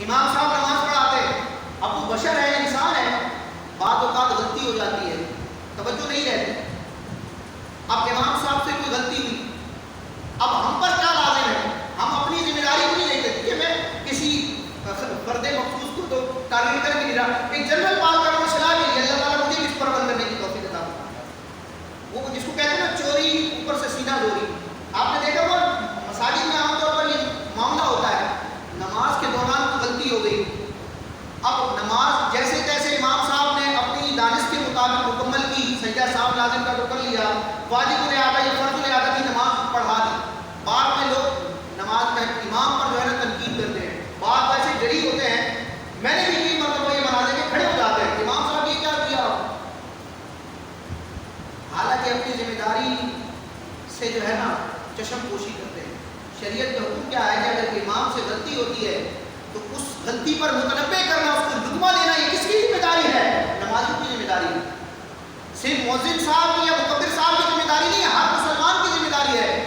امام صاحب نماز پڑھاتے ہیں، اب وہ بشر ہے، انسان ہے، بعض اوقات غلطی ہو جاتی ہے، توجہ نہیں رہتی. اب امام صاحب سے کوئی غلطی ہوئی، اب ہم پر کیا لازم ہے؟ ہم اپنی ذمہ داری کو نہیں لیتے کہ میں کسی فرد مخصوص کو تو ٹارگیٹ کر کے نہیں رہا. ایک جنرل بات کروں صلاح کے لیے، اللہ تعالیٰ مجھے بھی اس پر عمل کرنے کی توفیق عطا فرمائے. وہ جس کو کہتے ہیں نا چوری اوپر سے سینہ چوری، آپ نے دیکھا وہ مساجد میں عام طور پر یہ معاملہ ہوتا ہے، نماز کے دوران کوئی غلطی ہو گئی، اب نماز جیسے تیسے امام صاحب نے اپنی دانش کے مطابق مکمل کی، سجدہ صاحب لازم کا کر لیا، واجب الادا یا فرض الادا کی نماز پڑھا دی. بعد میں لوگ نماز میں امام پر جو ہے نا تنقید کرتے ہیں، بعض ایسے جری ہوتے ہیں، میں نے بھی کئی مرتبہ یہ مناظر کے کھڑے ہو جاتے ہیں، امام صاحب یہ کیا کیا؟ حالانکہ اپنی ذمہ داری سے جو ہے نا چشم پوشی کرتے ہیں. شریعت کا حکم کیا ہے کہ اگر امام سے غلطی ہوتی ہے تو اس غلطی پر متنوع